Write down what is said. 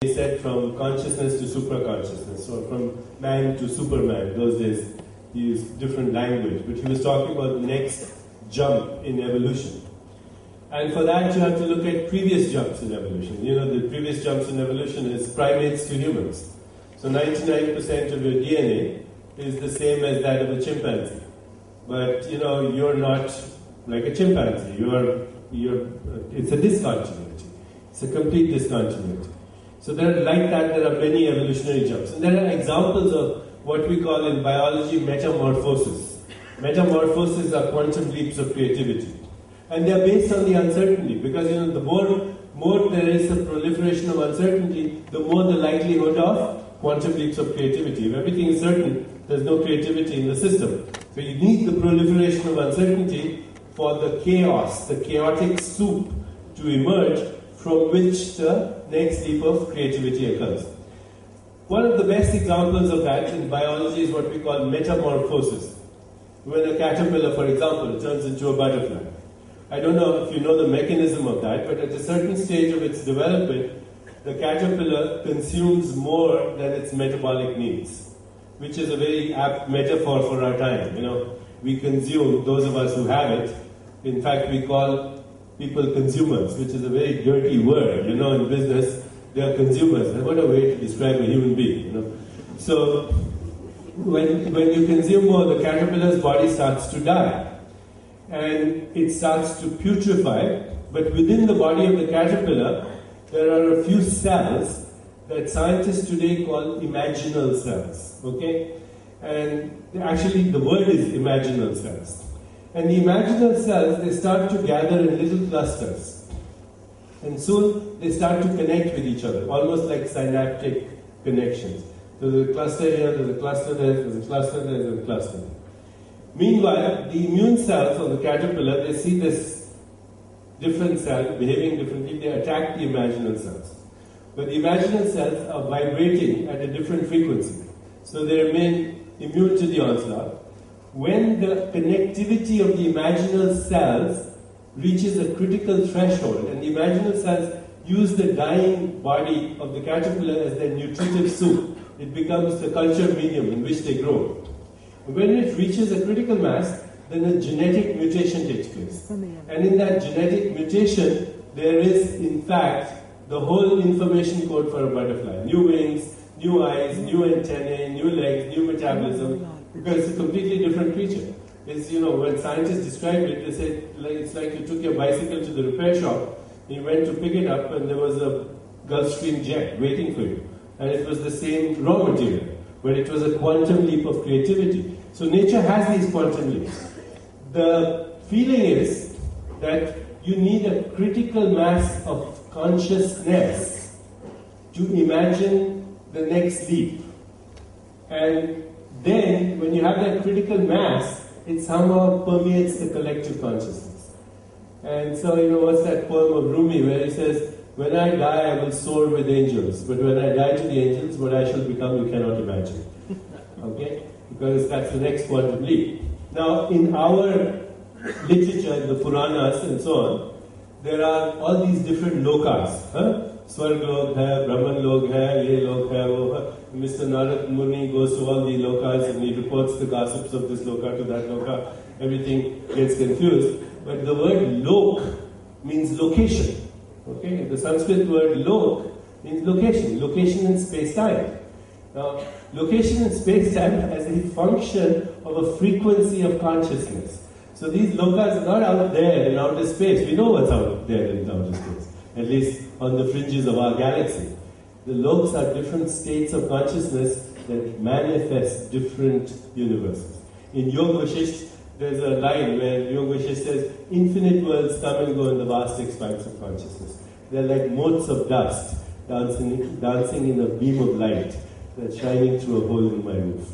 He said from consciousness to supraconsciousness, or from man to superman. Those days he used different language, but he was talking about the next jump in evolution. And for that you have to look at previous jumps in evolution. You know, the previous jumps in evolution is primates to humans. So 99% of your DNA is the same as that of a chimpanzee. But you know, you're not like a chimpanzee. It's a discontinuity. It's a complete discontinuity. So like that, there are many evolutionary jumps. And there are examples of what we call in biology metamorphosis. Metamorphoses are quantum leaps of creativity. And they are based on the uncertainty, because you know, the more there is a proliferation of uncertainty, the more the likelihood of quantum leaps of creativity. If everything is certain, there's no creativity in the system. So you need the proliferation of uncertainty for the chaos, the chaotic soup to emerge from which the next leap of creativity occurs. One of the best examples of that in biology is what we call metamorphosis. When a caterpillar, for example, turns into a butterfly. I don't know if you know the mechanism of that, but at a certain stage of its development, the caterpillar consumes more than its metabolic needs, which is a very apt metaphor for our time. You know, we consume, those of us who have it. In fact, we call people consumers, which is a very dirty word. You know, in business, they are consumers. And what a way to describe a human being, you know. So, when you consume more, the caterpillar's body starts to die. And it starts to putrefy. But within the body of the caterpillar, there are a few cells that scientists today call imaginal cells. Okay? And actually, the word is imaginal cells. And the imaginal cells, they start to gather in little clusters. And soon they start to connect with each other, almost like synaptic connections. So there's a cluster here, there's a cluster there, there's a cluster there, there's a cluster there. Meanwhile, the immune cells of the caterpillar, they see this different cell behaving differently, they attack the imaginal cells. But the imaginal cells are vibrating at a different frequency. So they remain immune to the onslaught. When the connectivity of the imaginal cells reaches a critical threshold, and the imaginal cells use the dying body of the caterpillar as their nutritive soup, it becomes the culture medium in which they grow. When it reaches a critical mass, then a genetic mutation takes place. And in that genetic mutation, there is, in fact, the whole information code for a butterfly. New wings, new eyes, new antennae, new legs, new metabolism. Because it's a completely different creature. It's, you know, when scientists describe it, they say it's like you took your bicycle to the repair shop, you went to pick it up, and there was a Gulfstream jet waiting for you. And it was the same raw material, but it was a quantum leap of creativity. So nature has these quantum leaps. The feeling is that you need a critical mass of consciousness to imagine the next leap. And then, when you have that critical mass, it somehow permeates the collective consciousness. And so, you know, what's that poem of Rumi where he says, when I die, I will soar with angels, but when I die to the angels, what I shall become, you cannot imagine. Okay? Because that's the next quantum leap. Now, in our literature, in the Puranas and so on, there are all these different lokas. Swarg lok hai, Brahman lok hai, ye lok hai, wo hai. Mr. Narad Muni goes to all the lokas and he reports the gossips of this loka to that loka. Everything gets confused. But the word lok means location. Okay? The Sanskrit word lok means location. Location in space-time. Now, location in space-time has a function of a frequency of consciousness. So these lokas are not out there in outer space. We know what's out there in outer space. At least on the fringes of our galaxy. The loks are different states of consciousness that manifest different universes. In Yoga Vashisht, there's a line where Yoga Vashisht says, infinite worlds come and go in the vast expanse of consciousness. They're like motes of dust dancing in a beam of light that's shining through a hole in my roof.